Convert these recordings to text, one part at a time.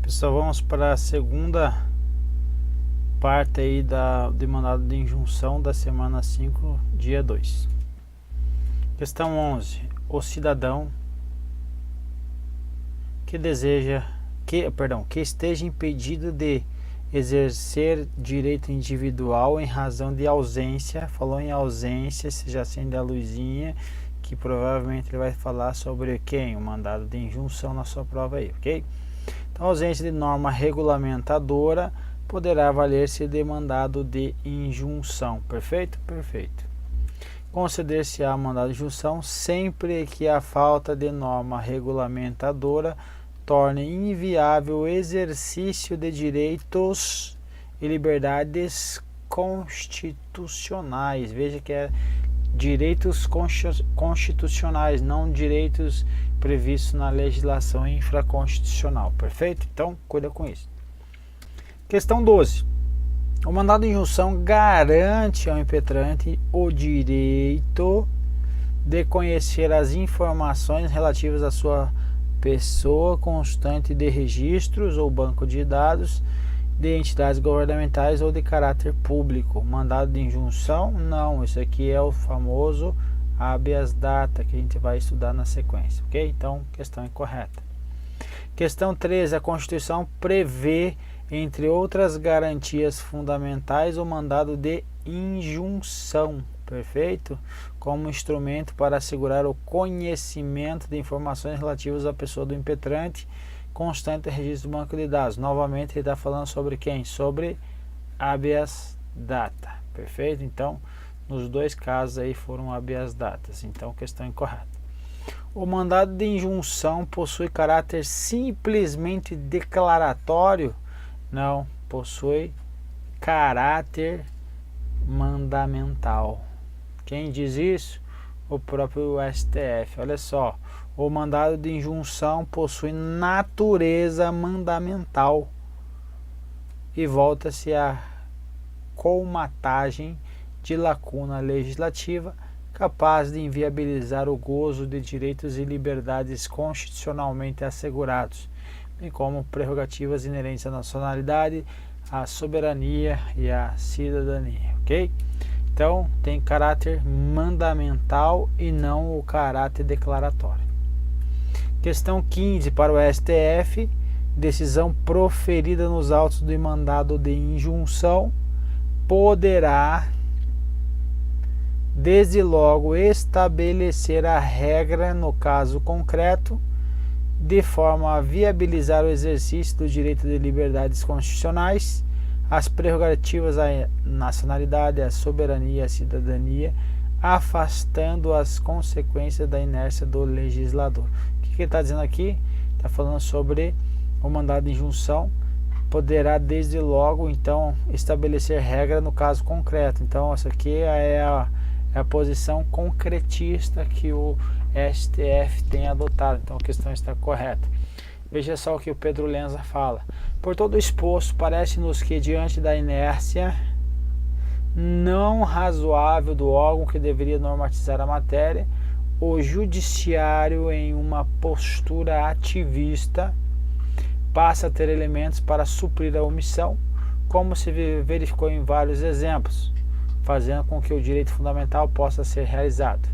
Pessoal, vamos para a segunda parte aí do mandado de injunção da semana 5, dia 2. Questão 11. O cidadão que que esteja impedido de exercer direito individual em razão de ausência, falou em ausência, você já acende a luzinha, que provavelmente ele vai falar sobre quem? O mandado de injunção na sua prova aí, ok? Então, a ausência de norma regulamentadora poderá valer-se de mandado de injunção. Perfeito? Perfeito. Conceder-se-á mandado de injunção sempre que a falta de norma regulamentadora torne inviável o exercício de direitos e liberdades constitucionais. Veja que é direitos constitucionais, não direitos previstos na legislação infraconstitucional. Perfeito? Então, cuida com isso. Questão 12. O mandado de injunção garante ao impetrante o direito de conhecer as informações relativas à sua pessoa constante de registros ou banco de dados de entidades governamentais ou de caráter público. Mandado de injunção? Não, isso aqui é o famoso habeas data que a gente vai estudar na sequência, ok? Então, questão incorreta. Questão 13. A Constituição prevê, entre outras garantias fundamentais, o mandado de injunção, perfeito? Como instrumento para assegurar o conhecimento de informações relativas à pessoa do impetrante, constante registro do banco de dados. Novamente, ele está falando sobre quem? Sobre habeas data, perfeito? Então, nos dois casos aí foram habeas datas, então questão incorreta. O mandado de injunção possui caráter simplesmente declaratório? Não, possui caráter mandamental. Quem diz isso? O próprio STF. Olha só, o mandado de injunção possui natureza mandamental e volta-se a colmatagem de lacuna legislativa capaz de inviabilizar o gozo de direitos e liberdades constitucionalmente assegurados, bem como prerrogativas inerentes à nacionalidade, à soberania e à cidadania, ok? Então, tem caráter mandamental e não o caráter declaratório. Questão 15 para o STF. Decisão proferida nos autos do mandado de injunção poderá, desde logo, estabelecer a regra no caso concreto, de forma a viabilizar o exercício do direito de liberdades constitucionais, as prerrogativas à nacionalidade, à soberania e à cidadania, afastando as consequências da inércia do legislador. O que ele está dizendo aqui? Está falando sobre o mandado de injunção, poderá desde logo, então, estabelecer regra no caso concreto. Então, essa aqui é a posição concretista que o STF tem adotado. Então, a questão está correta. Veja só o que o Pedro Lenza fala. Por todo o exposto, parece-nos que, diante da inércia não razoável do órgão que deveria normatizar a matéria, o judiciário, em uma postura ativista, passa a ter elementos para suprir a omissão, como se verificou em vários exemplos, fazendo com que o direito fundamental possa ser realizado.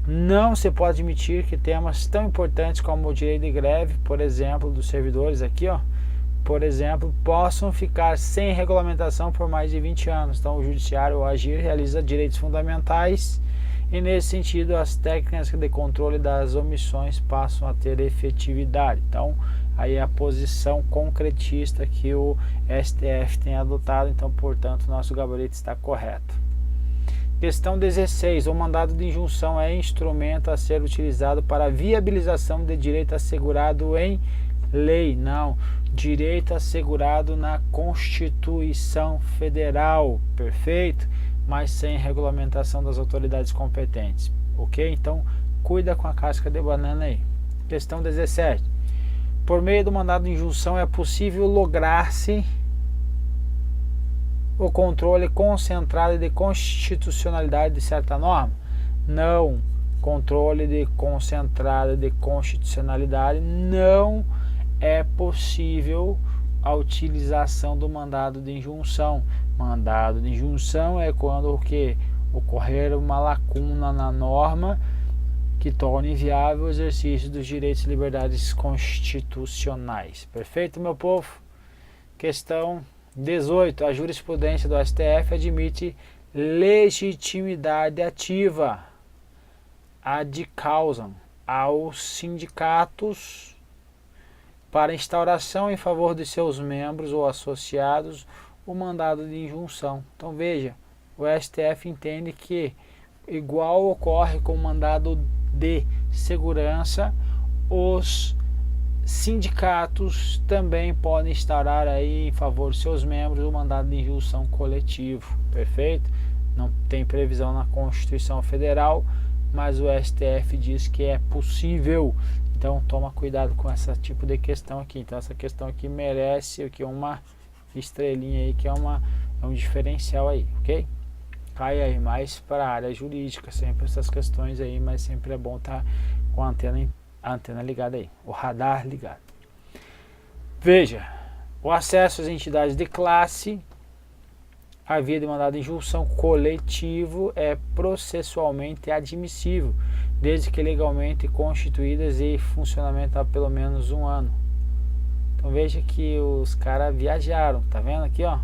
Não se pode admitir que temas tão importantes como o direito de greve, por exemplo, dos servidores aqui, por exemplo, possam ficar sem regulamentação por mais de 20 anos. Então, o judiciário, ao agir, realiza direitos fundamentais e, nesse sentido, as técnicas de controle das omissões passam a ter efetividade. Então, aí é a posição concretista que o STF tem adotado. Então, portanto, nosso gabarito está correto. Questão 16. O mandado de injunção é instrumento a ser utilizado para a viabilização de direito assegurado em lei. Não, direito assegurado na Constituição Federal. Perfeito? Mas sem regulamentação das autoridades competentes. Ok? Então, cuida com a casca de banana aí. Questão 17. Por meio do mandado de injunção é possível lograr-se o controle concentrado de constitucionalidade de certa norma? Não. Controle de concentrado de constitucionalidade não é possível a utilização do mandado de injunção. Mandado de injunção é quando o que ocorrer uma lacuna na norma que torna inviável o exercício dos direitos e liberdades constitucionais. Perfeito, meu povo? Questão 18. A jurisprudência do STF admite legitimidade ativa ad causam aos sindicatos para instauração em favor de seus membros ou associados o mandado de injunção. Então veja, o STF entende que igual ocorre com o mandado de segurança, os sindicatos também podem instaurar aí em favor de seus membros o mandado de injunção coletivo. Perfeito? Não tem previsão na Constituição Federal, mas o STF diz que é possível. Então toma cuidado com esse tipo de questão aqui. Então essa questão aqui merece aqui uma estrelinha aí, que é um diferencial aí, ok? Cai aí mais para a área jurídica, sempre essas questões aí, mas sempre é bom estar com a antena ligada aí, o radar ligado. Veja, o acesso às entidades de classe, a via de mandado de injunção coletivo é processualmente admissível, desde que legalmente constituídas e em funcionamento há pelo menos 1 ano. Então veja que os caras viajaram, tá vendo aqui, ó?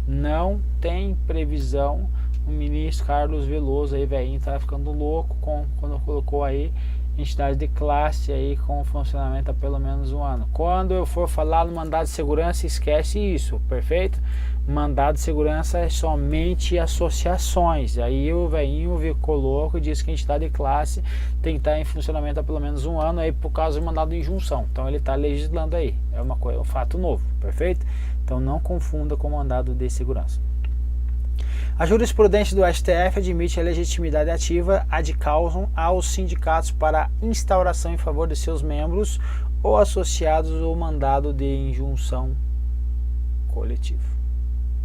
Não tem previsão. O ministro Carlos Veloso aí, velhinho, tá ficando louco quando colocou aí entidade de classe aí com funcionamento há pelo menos 1 ano. Quando eu for falar no mandado de segurança, esquece isso, perfeito? Mandado de segurança é somente associações. Aí o velhinho ficou louco e disse que a entidade de classe tem que estar em funcionamento há pelo menos 1 ano aí por causa do mandado de injunção. Então ele está legislando aí. É uma coisa, um fato novo, perfeito? Então não confunda com o mandado de segurança. A jurisprudência do STF admite a legitimidade ativa ad causam aos sindicatos para instauração em favor de seus membros ou associados ou mandado de injunção coletivo.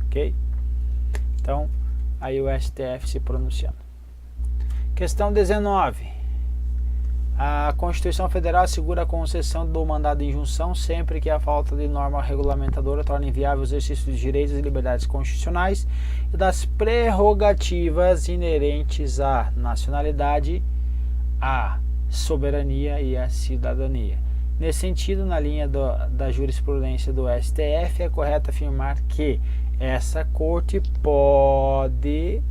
Ok? Então, aí o STF se pronunciando. Questão 19. A Constituição Federal assegura a concessão do mandado de injunção sempre que a falta de norma regulamentadora torne inviável o exercício dos direitos e liberdades constitucionais e das prerrogativas inerentes à nacionalidade, à soberania e à cidadania. Nesse sentido, na linha da jurisprudência do STF, é correto afirmar que essa corte pode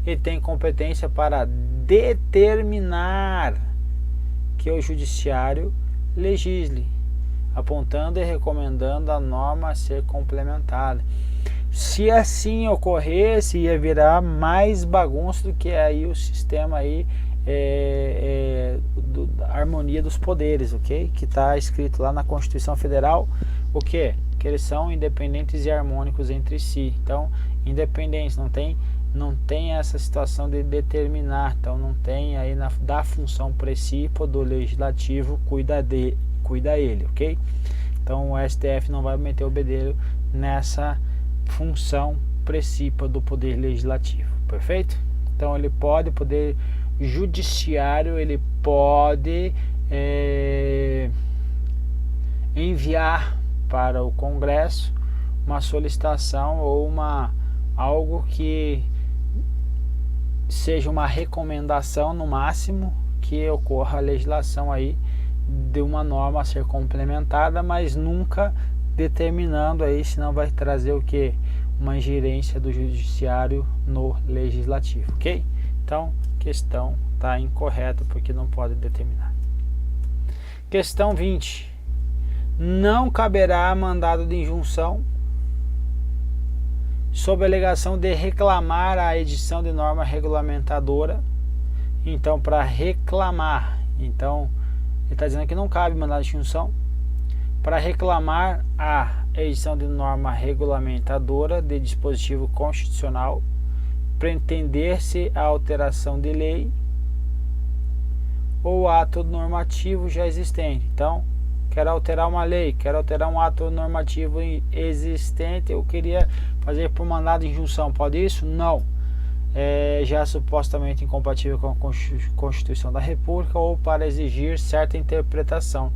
e tem competência para determinar que o judiciário legisle, apontando e recomendando a norma a ser complementada. Se assim ocorresse, ia virar mais bagunça do que aí o sistema aí da harmonia dos poderes, ok? Que está escrito lá na Constituição Federal, o que? Que eles são independentes e harmônicos entre si. Então, independentes, não tem essa situação de determinar, então não tem aí da função precípua do legislativo, cuida ele, ok? Então o STF não vai meter o bedelho nessa função precípua do poder legislativo, perfeito? Então ele pode, poder judiciário, ele pode enviar para o Congresso uma solicitação ou algo que seja uma recomendação no máximo, que ocorra a legislação aí de uma norma a ser complementada, mas nunca determinando aí, senão vai trazer o que? Uma ingerência do judiciário no legislativo, ok? Então, questão está incorreta porque não pode determinar. Questão 20. Não caberá mandado de injunção sob a alegação de reclamar a edição de norma regulamentadora. Então, para reclamar, então ele está dizendo que não cabe mandado de injunção para reclamar a edição de norma regulamentadora de dispositivo constitucional, pretender-se a alteração de lei ou ato normativo já existente. Então, quero alterar uma lei, quero alterar um ato normativo existente, eu queria fazer por mandado de injunção, pode isso? Não. Já supostamente incompatível com a Constituição da República ou para exigir certa interpretação.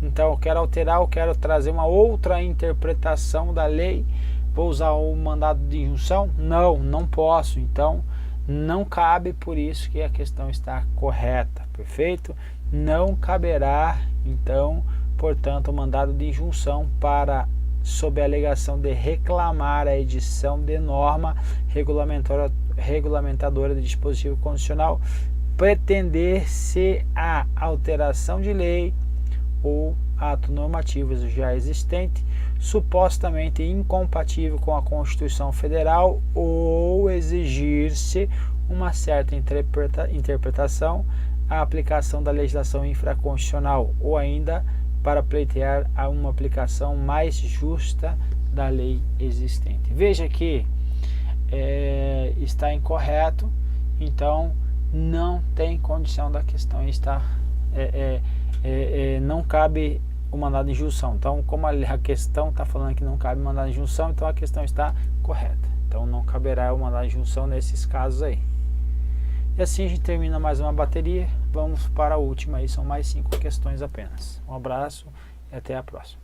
Então eu quero alterar, eu quero trazer uma outra interpretação da lei, vou usar o mandado de injunção? Não posso, então não cabe, por isso que a questão está correta, perfeito? Não caberá, então, portanto, o mandado de injunção para, sob a alegação de reclamar a edição de norma regulamentadora de dispositivo constitucional, pretender-se a alteração de lei ou ato normativo já existente, supostamente incompatível com a Constituição Federal, ou exigir-se uma certa interpretação, a aplicação da legislação infraconstitucional, ou ainda para pleitear uma aplicação mais justa da lei existente. Veja que está incorreto, então não tem condição da questão estar, não cabe o mandado de injunção. Então, como a questão está falando que não cabe mandado de injunção, então a questão está correta. Então não caberá o mandado de injunção nesses casos aí. E assim a gente termina mais uma bateria. Vamos para a última aí, são mais 5 questões apenas. Um abraço e até a próxima.